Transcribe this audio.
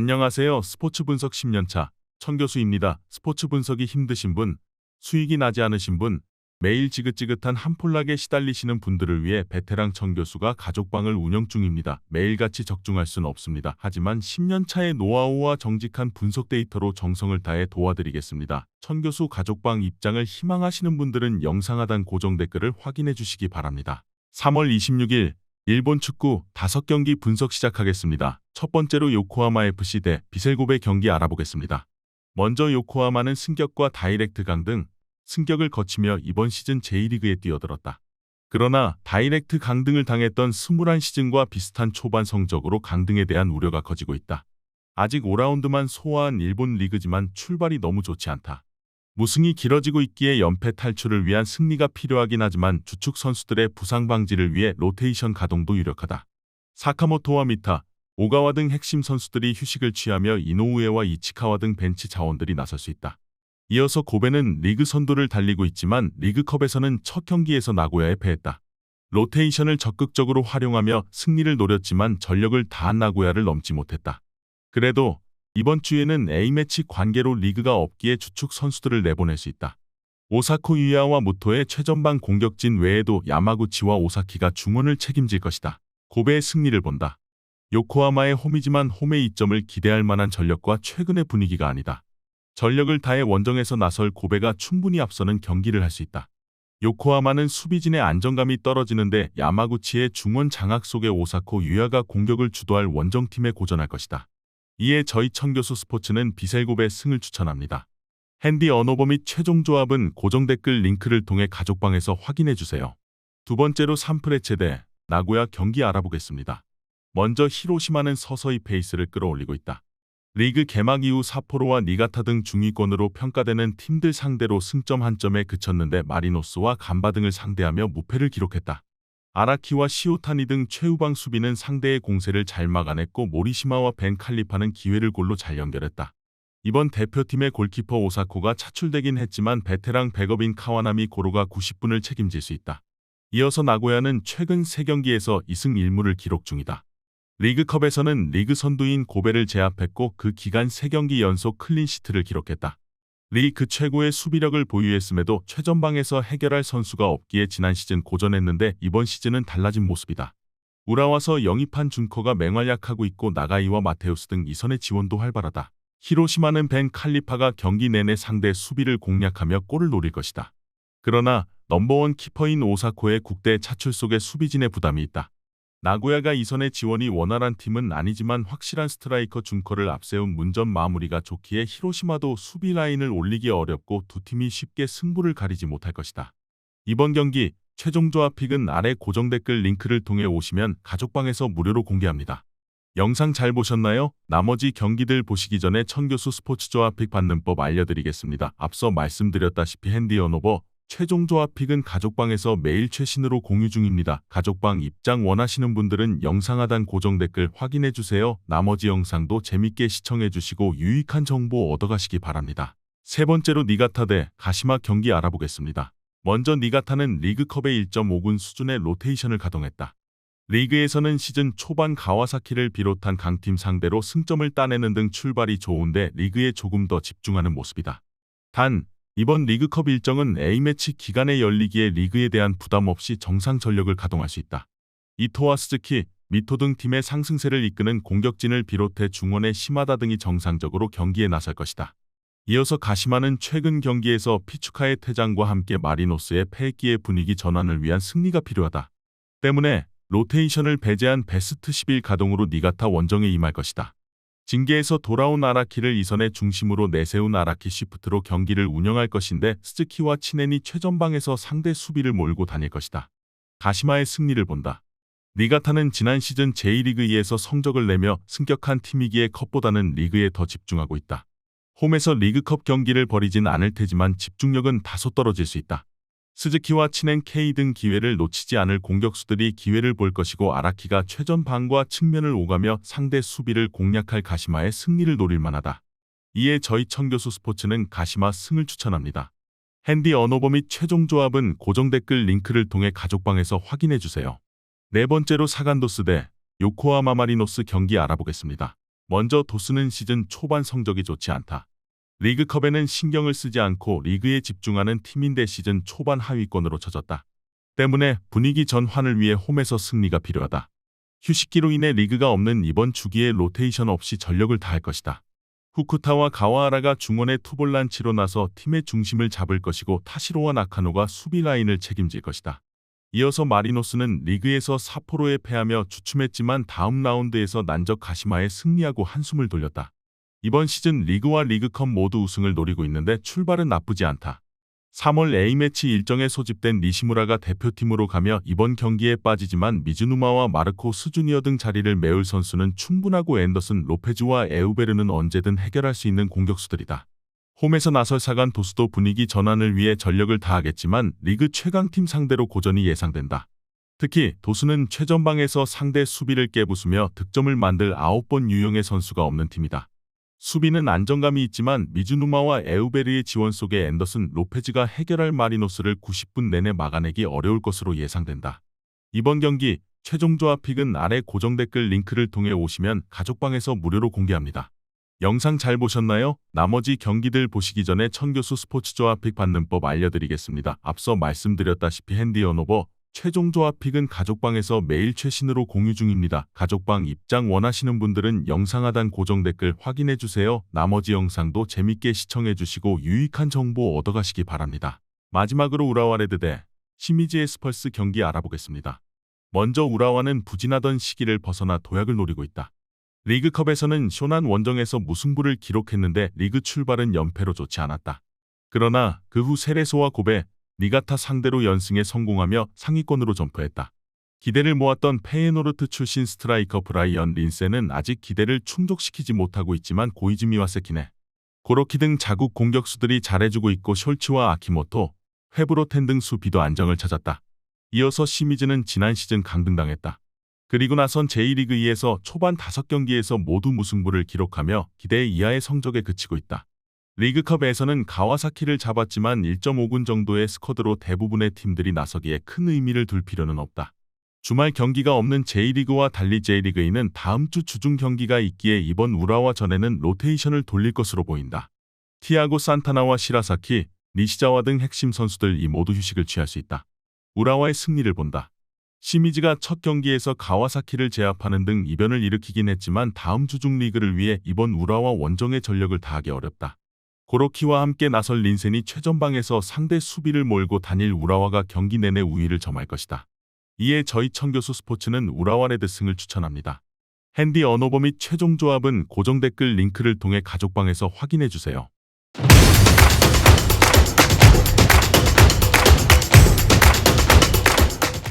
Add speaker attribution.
Speaker 1: 안녕하세요. 스포츠 분석 10년차 천교수입니다. 스포츠 분석이 힘드신 분, 수익이 나지 않으신 분, 매일 지긋지긋한 한폴락에 시달리시는 분들을 위해 베테랑 천교수가 가족방을 운영 중입니다. 매일같이 적중할 수는 없습니다. 하지만 10년차의 노하우와 정직한 분석 데이터로 정성을 다해 도와드리겠습니다. 천교수 가족방 입장을 희망하시는 분들은 영상 하단 고정 댓글을 확인해 주시기 바랍니다. 3월 26일 일본 축구 5경기 분석 시작하겠습니다. 첫 번째로 요코하마 FC 대 비셀고베 경기 알아보겠습니다. 먼저 요코하마는 승격과 다이렉트 강등, 승격을 거치며 이번 시즌 제1리그에 뛰어들었다. 그러나 다이렉트 강등을 당했던 21시즌과 비슷한 초반 성적으로 강등에 대한 우려가 커지고 있다. 아직 5라운드만 소화한 일본 리그지만 출발이 너무 좋지 않다. 무승이 길어지고 있기에 연패 탈출을 위한 승리가 필요하긴 하지만 주축 선수들의 부상 방지를 위해 로테이션 가동도 유력하다. 사카모토와 미타, 오가와 등 핵심 선수들이 휴식을 취하며 이노우에와 이치카와 등 벤치 자원들이 나설 수 있다. 이어서 고베는 리그 선두를 달리고 있지만 리그컵에서는 첫 경기에서 나고야에 패했다. 로테이션을 적극적으로 활용하며 승리를 노렸지만 전력을 다한 나고야를 넘지 못했다. 그래도 이번 주에는 A매치 관계로 리그가 없기에 주축 선수들을 내보낼 수 있다. 오사코 유야와 무토의 최전방 공격진 외에도 야마구치와 오사키가 중원을 책임질 것이다. 고베의 승리를 본다. 요코하마의 홈이지만 홈의 이점을 기대할 만한 전력과 최근의 분위기가 아니다. 전력을 다해 원정에서 나설 고베가 충분히 앞서는 경기를 할 수 있다. 요코하마는 수비진의 안정감이 떨어지는데 야마구치의 중원 장악 속에 오사코 유야가 공격을 주도할 원정팀에 고전할 것이다. 이에 저희 천교수 스포츠는 비셀고베 승을 추천합니다. 핸디 언어버 및 최종 조합은 고정 댓글 링크를 통해 가족방에서 확인해주세요. 두 번째로 산프레체 대 나고야 경기 알아보겠습니다. 먼저 히로시마는 서서히 페이스를 끌어올리고 있다. 리그 개막 이후 사포로와 니가타 등 중위권으로 평가되는 팀들 상대로 승점 한 점에 그쳤는데 마리노스와 간바 등을 상대하며 무패를 기록했다. 아라키와 시오타니 등 최후방 수비는 상대의 공세를 잘 막아냈고 모리시마와 벤 칼리파는 기회를 골로 잘 연결했다. 이번 대표팀의 골키퍼 오사코가 차출되긴 했지만 베테랑 백업인 카와나미 고로가 90분을 책임질 수 있다. 이어서 나고야는 최근 3경기에서 2승 1무를 기록 중이다. 리그컵에서는 리그 선두인 고베를 제압했고 그 기간 3경기 연속 클린시트를 기록했다. 리그 최고의 수비력을 보유했음에도 최전방에서 해결할 선수가 없기에 지난 시즌 고전했는데 이번 시즌은 달라진 모습이다. 우라와서 영입한 준커가 맹활약하고 있고 나가이와 마테우스 등 이선의 지원도 활발하다. 히로시마는 벤 칼리파가 경기 내내 상대 수비를 공략하며 골을 노릴 것이다. 그러나 넘버원 키퍼인 오사코의 국대 차출 속에 수비진의 부담이 있다. 나고야가 이선의 지원이 원활한 팀은 아니지만 확실한 스트라이커 준커를 앞세운 문전 마무리가 좋기에 히로시마도 수비 라인을 올리기 어렵고 두 팀이 쉽게 승부를 가리지 못할 것이다. 이번 경기 최종 조합 픽은 아래 고정 댓글 링크를 통해 오시면 가족방에서 무료로 공개합니다. 영상 잘 보셨나요? 나머지 경기들 보시기 전에 천교수 스포츠 조합 픽 받는 법 알려드리겠습니다. 앞서 말씀드렸다시피 핸디 언어버 최종 조합 픽은 가족방에서 매일 최신으로 공유 중입니다. 가족방 입장 원하시는 분들은 영상 하단 고정 댓글 확인해주세요. 나머지 영상도 재밌게 시청해주시고 유익한 정보 얻어가시기 바랍니다. 세 번째로 니가타 대 가시마 경기 알아보겠습니다. 먼저 니가타는 리그컵의 1.5군 수준의 로테이션을 가동했다. 리그에서는 시즌 초반 가와사키를 비롯한 강팀 상대로 승점을 따내는 등 출발이 좋은데 리그에 조금 더 집중하는 모습이다. 단 이번 리그컵 일정은 A매치 기간에 열리기에 리그에 대한 부담 없이 정상 전력을 가동할 수 있다. 이토와 스즈키, 미토 등 팀의 상승세를 이끄는 공격진을 비롯해 중원의 시마다 등이 정상적으로 경기에 나설 것이다. 이어서 가시마는 최근 경기에서 피추카의 퇴장과 함께 마리노스의 패기의 분위기 전환을 위한 승리가 필요하다. 때문에 로테이션을 배제한 베스트 11 가동으로 니가타 원정에 임할 것이다. 징계에서 돌아온 아라키를 이선의 중심으로 내세운 아라키 시프트로 경기를 운영할 것인데 스즈키와 치넨이 최전방에서 상대 수비를 몰고 다닐 것이다. 가시마의 승리를 본다. 니가타는 지난 시즌 제1리그2에서 성적을 내며 승격한 팀이기에 컵보다는 리그에 더 집중하고 있다. 홈에서 리그컵 경기를 벌이진 않을 테지만 집중력은 다소 떨어질 수 있다. 스즈키와 치넨 K 등 기회를 놓치지 않을 공격수들이 기회를 볼 것이고 아라키가 최전방과 측면을 오가며 상대 수비를 공략할 가시마의 승리를 노릴 만하다. 이에 저희 천교수 스포츠는 가시마 승을 추천합니다. 핸디 언어버 및 최종 조합은 고정 댓글 링크를 통해 가족방에서 확인해주세요. 네 번째로 사간도스 대 요코하마 마리노스 경기 알아보겠습니다. 먼저 도수는 시즌 초반 성적이 좋지 않다. 리그컵에는 신경을 쓰지 않고 리그에 집중하는 팀인데 시즌 초반 하위권으로 쳐졌다. 때문에 분위기 전환을 위해 홈에서 승리가 필요하다. 휴식기로 인해 리그가 없는 이번 주기에 로테이션 없이 전력을 다할 것이다. 후쿠타와 가와하라가 중원의 투볼란치로 나서 팀의 중심을 잡을 것이고 타시로와 나카노가 수비 라인을 책임질 것이다. 이어서 마리노스는 리그에서 사포로에 패하며 주춤했지만 다음 라운드에서 난적 가시마에 승리하고 한숨을 돌렸다. 이번 시즌 리그와 리그컵 모두 우승을 노리고 있는데 출발은 나쁘지 않다. 3월 A매치 일정에 소집된 니시무라가 대표팀으로 가며 이번 경기에 빠지지만 미즈누마와 마르코스 주니어 등 자리를 메울 선수는 충분하고 앤더슨, 로페즈와 에우베르는 언제든 해결할 수 있는 공격수들이다. 홈에서 나설 사간 도수도 분위기 전환을 위해 전력을 다하겠지만 리그 최강팀 상대로 고전이 예상된다. 특히 도수는 최전방에서 상대 수비를 깨부수며 득점을 만들 9번 유형의 선수가 없는 팀이다. 수비는 안정감이 있지만 미즈누마와 에우베르의 지원 속에 앤더슨, 로페즈가 해결할 마리노스를 90분 내내 막아내기 어려울 것으로 예상된다. 이번 경기 최종 조합픽은 아래 고정 댓글 링크를 통해 오시면 가족방에서 무료로 공개합니다. 영상 잘 보셨나요? 나머지 경기들 보시기 전에 천교수 스포츠 조합픽 받는 법 알려드리겠습니다. 앞서 말씀드렸다시피 핸디 언오버 최종 조합픽은 가족방에서 매일 최신으로 공유 중입니다. 가족방 입장 원하시는 분들은 영상 하단 고정 댓글 확인해주세요. 나머지 영상도 재밌게 시청해주시고 유익한 정보 얻어가시기 바랍니다. 마지막으로 우라와 레드 대 시미즈 에스펄스 경기 알아보겠습니다. 먼저 우라와는 부진하던 시기를 벗어나 도약을 노리고 있다. 리그컵에서는 쇼난 원정에서 무승부를 기록했는데 리그 출발은 연패로 좋지 않았다. 그러나 그 후 세레소와 고베, 니가타 상대로 연승에 성공하며 상위권으로 점프했다. 기대를 모았던 페예노르트 출신 스트라이커 브라이언 린센은 아직 기대를 충족시키지 못하고 있지만 고이즈미와 세키네, 고로키 등 자국 공격수들이 잘해주고 있고 숄츠와 아키모토, 회브로텐 등 수비도 안정을 찾았다. 이어서 시미즈는 지난 시즌 강등당했다. 그리고 나선 제1리그2에서 초반 5경기에서 모두 무승부를 기록하며 기대 이하의 성적에 그치고 있다. 리그컵에서는 가와사키를 잡았지만 1.5군 정도의 스쿼드로 대부분의 팀들이 나서기에 큰 의미를 둘 필요는 없다. 주말 경기가 없는 제1리그와 달리 제1리그2는 다음 주 주중 경기가 있기에 이번 우라와 전에는 로테이션을 돌릴 것으로 보인다. 티아고 산타나와 시라사키, 니시자와 등 핵심 선수들 이 모두 휴식을 취할 수 있다. 우라와의 승리를 본다. 시미즈가 첫 경기에서 가와사키를 제압하는 등 이변을 일으키긴 했지만 다음 주중 리그를 위해 이번 우라와 원정의 전력을 다하기 어렵다. 고로키와 함께 나설 린센이 최전방에서 상대 수비를 몰고 다닐 우라와가 경기 내내 우위를 점할 것이다. 이에 저희 천교수 스포츠는 우라와 레드 승을 추천합니다. 핸디 언오버 및 최종 조합은 고정 댓글 링크를 통해 가족방에서 확인해주세요.